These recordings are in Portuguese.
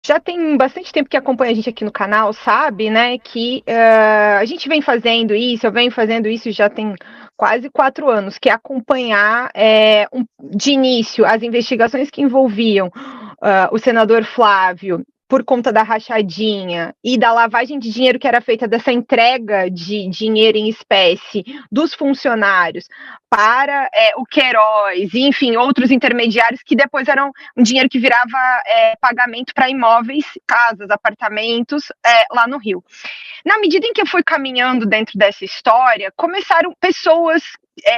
já tem bastante tempo que acompanha a gente aqui no canal, sabe, né, que a gente vem fazendo isso, eu venho fazendo isso já tem quase 4 anos, que é acompanhar de início as investigações que envolviam o senador Flávio por conta da rachadinha e da lavagem de dinheiro que era feita dessa entrega de dinheiro em espécie dos funcionários para o Queiroz, e, enfim, outros intermediários que depois eram um dinheiro que virava pagamento para imóveis, casas, apartamentos lá no Rio. Na medida em que eu fui caminhando dentro dessa história, começaram pessoas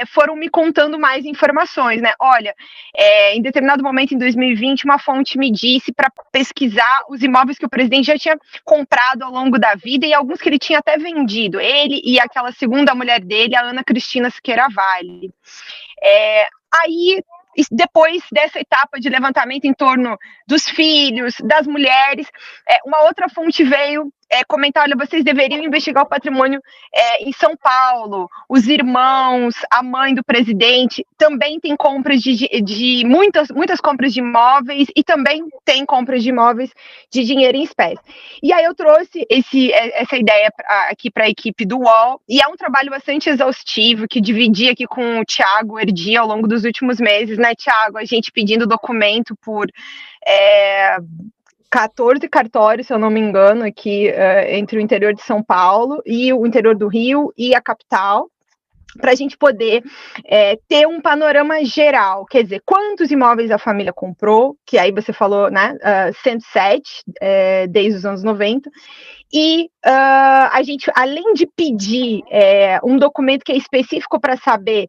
foram me contando mais informações, né? Olha, em determinado momento em 2020, uma fonte me disse para pesquisar os imóveis que o presidente já tinha comprado ao longo da vida e alguns que ele tinha até vendido. Ele e aquela segunda mulher dele, a Ana Cristina Siqueira Vale. Aí depois dessa etapa de levantamento em torno dos filhos, das mulheres, uma outra fonte veio comentar, olha, vocês deveriam investigar o patrimônio em São Paulo, os irmãos, a mãe do presidente, também tem compras de muitas compras de imóveis e também tem compras de imóveis de dinheiro em espécie. E aí eu trouxe essa ideia aqui para a equipe do UOL, e é um trabalho bastante exaustivo, que dividi aqui com o Thiago Erdi ao longo dos últimos meses, né, Thiago? A gente pedindo documento por 14 cartórios, se eu não me engano, aqui entre o interior de São Paulo e o interior do Rio e a capital, para a gente poder ter um panorama geral, quer dizer, quantos imóveis a família comprou, que aí você falou, né, 107, desde os anos 90, e a gente, além de pedir um documento que é específico para saber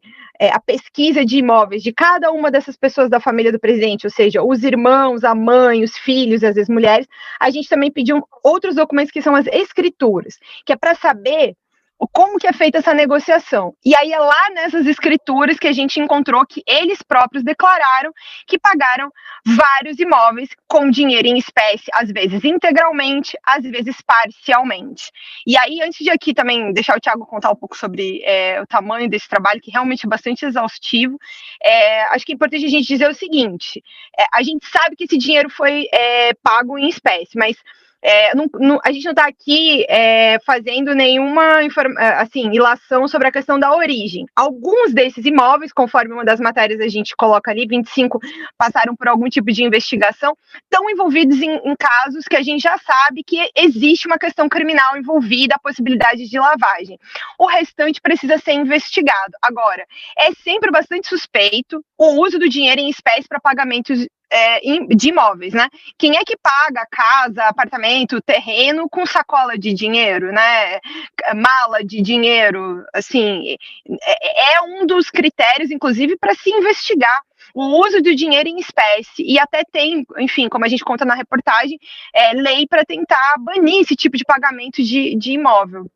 a pesquisa de imóveis de cada uma dessas pessoas da família do presidente, ou seja, os irmãos, a mãe, os filhos, às vezes mulheres, a gente também pediu outros documentos que são as escrituras, que é para saber como que é feita essa negociação. E aí é lá nessas escrituras que a gente encontrou que eles próprios declararam que pagaram vários imóveis com dinheiro em espécie, às vezes integralmente, às vezes parcialmente. E aí, antes de aqui também deixar o Thiago contar um pouco sobre o tamanho desse trabalho, que realmente é bastante exaustivo, acho que é importante a gente dizer o seguinte, a gente sabe que esse dinheiro foi pago em espécie, mas a gente não está aqui fazendo nenhuma assim, ilação sobre a questão da origem. Alguns desses imóveis, conforme uma das matérias a gente coloca ali, 25 passaram por algum tipo de investigação, estão envolvidos em casos que a gente já sabe que existe uma questão criminal envolvida, a possibilidade de lavagem. O restante precisa ser investigado. Agora, é sempre bastante suspeito o uso do dinheiro em espécie para pagamentos de imóveis, né? Quem é que paga casa, apartamento, terreno com sacola de dinheiro, né? Mala de dinheiro, assim, um dos critérios, inclusive, para se investigar o uso do dinheiro em espécie, e até tem, enfim, como a gente conta na reportagem, lei para tentar banir esse tipo de pagamento de imóvel.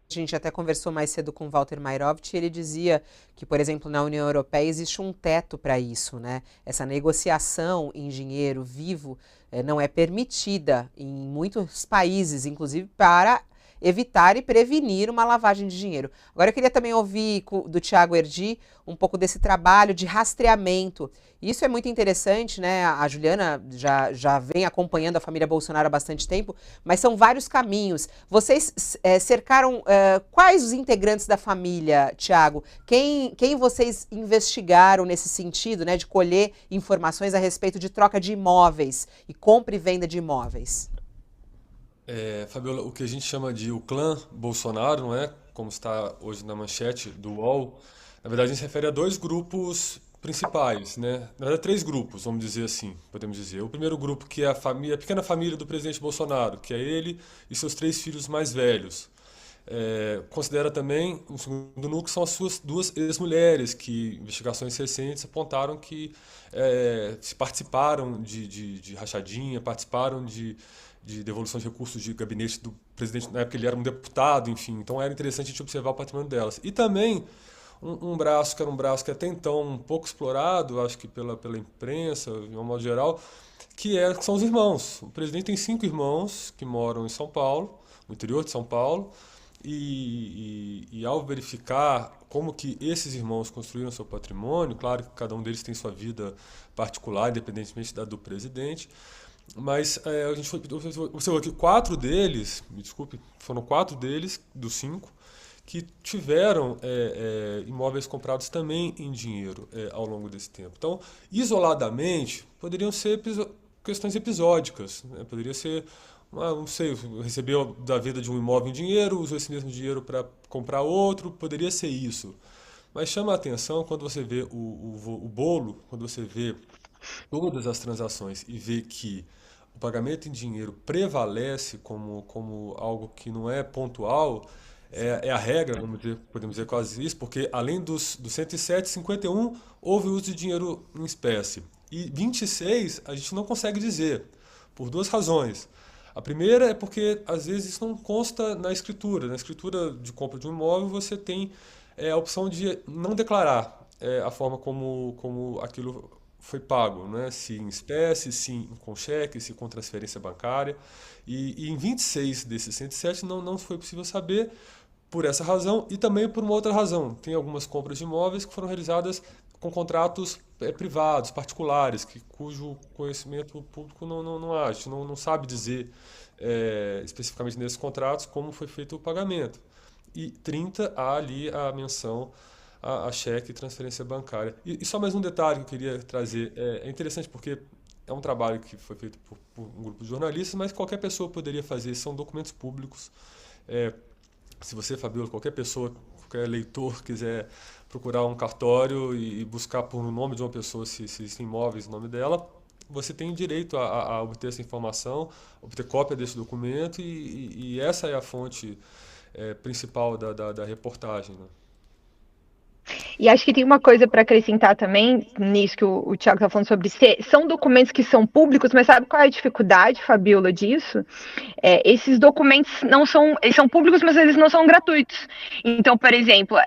A gente até conversou mais cedo com o Walter Mairovitch e ele dizia que, por exemplo, na União Europeia existe um teto para isso, né? Essa negociação em dinheiro vivo não é permitida em muitos países, inclusive para evitar e prevenir uma lavagem de dinheiro. Agora eu queria também ouvir do Thiago Erdi um pouco desse trabalho de rastreamento. Isso é muito interessante, né? A Juliana já vem acompanhando a família Bolsonaro há bastante tempo, mas são vários caminhos. Vocês cercaram quais os integrantes da família, Thiago? Quem vocês investigaram nesse sentido, né, de colher informações a respeito de troca de imóveis e compra e venda de imóveis? Fabiola, o que a gente chama de o clã Bolsonaro, não é? Como está hoje na manchete do UOL, na verdade a gente se refere a dois grupos principais, né? Na verdade, três grupos, vamos dizer assim, podemos dizer. O primeiro grupo que é a pequena família do presidente Bolsonaro, que é ele e seus três filhos mais velhos. Considera também, o segundo núcleo, que são as suas duas ex-mulheres, que investigações recentes apontaram que se participaram de rachadinha, participaram de devolução de recursos de gabinete do presidente, na época ele era um deputado, enfim, então era interessante a gente observar o patrimônio delas. E também um braço que era um braço que até então um pouco explorado, acho que pela imprensa, de um modo geral, que são os irmãos. O presidente tem 5 irmãos que moram em São Paulo, no interior de São Paulo, e ao verificar como que esses irmãos construíram seu patrimônio, claro que cada um deles tem sua vida particular, independentemente da do presidente, Mas a gente observou que 4 deles, me desculpe, foram 4 deles, dos 5, que tiveram imóveis comprados também em dinheiro ao longo desse tempo. Então, isoladamente, poderiam ser questões episódicas, né? Poderia ser, não sei, recebeu da venda de um imóvel em dinheiro, usou esse mesmo dinheiro para comprar outro, poderia ser isso. Mas chama a atenção quando você vê o bolo, quando você vê todas as transações e vê que o pagamento em dinheiro prevalece como algo que não é pontual, é a regra, podemos dizer quase isso, porque além dos 107, 51 houve uso de dinheiro em espécie. E 26 a gente não consegue dizer, por 2 razões. A primeira é porque às vezes isso não consta na escritura. Na escritura de compra de um imóvel você tem a opção de não declarar a forma como aquilo foi pago, né? Se em espécie, se com cheque, se com transferência bancária. E em 26 desses 107 não foi possível saber por essa razão e também por uma outra razão. Tem algumas compras de imóveis que foram realizadas com contratos privados, particulares, cujo conhecimento público não há. A gente não sabe dizer especificamente nesses contratos como foi feito o pagamento. E 30 há ali a menção a cheque e transferência bancária. E só mais um detalhe que eu queria trazer. É interessante porque é um trabalho que foi feito por um grupo de jornalistas, mas qualquer pessoa poderia fazer. São documentos públicos. Se você, Fabiola, qualquer pessoa, qualquer leitor quiser procurar um cartório e buscar por no nome de uma pessoa se existem imóveis no nome dela, você tem direito a obter essa informação, obter cópia desse documento e essa é a fonte principal da reportagem, né? E acho que tem uma coisa para acrescentar também nisso que o Thiago está falando sobre são documentos que são públicos, mas sabe qual é a dificuldade, Fabiola, disso? Esses documentos eles são públicos, mas eles não são gratuitos. Então, por exemplo,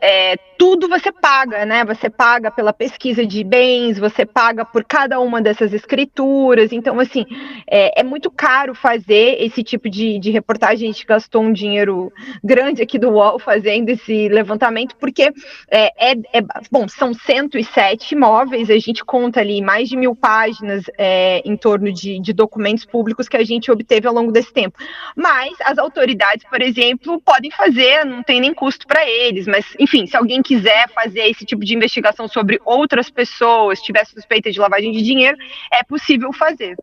tudo você paga, né? Você paga pela pesquisa de bens, você paga por cada uma dessas escrituras. Então, assim, é muito caro fazer esse tipo de reportagem. A gente gastou um dinheiro grande aqui do UOL fazendo esse levantamento, porque bom, são 107 imóveis, a gente conta ali mais de 1.000 páginas em torno de documentos públicos que a gente obteve ao longo desse tempo. Mas as autoridades, por exemplo, podem fazer, não tem nem custo para eles, mas, enfim, se alguém quiser fazer esse tipo de investigação sobre outras pessoas, tiver suspeita de lavagem de dinheiro, é possível fazer.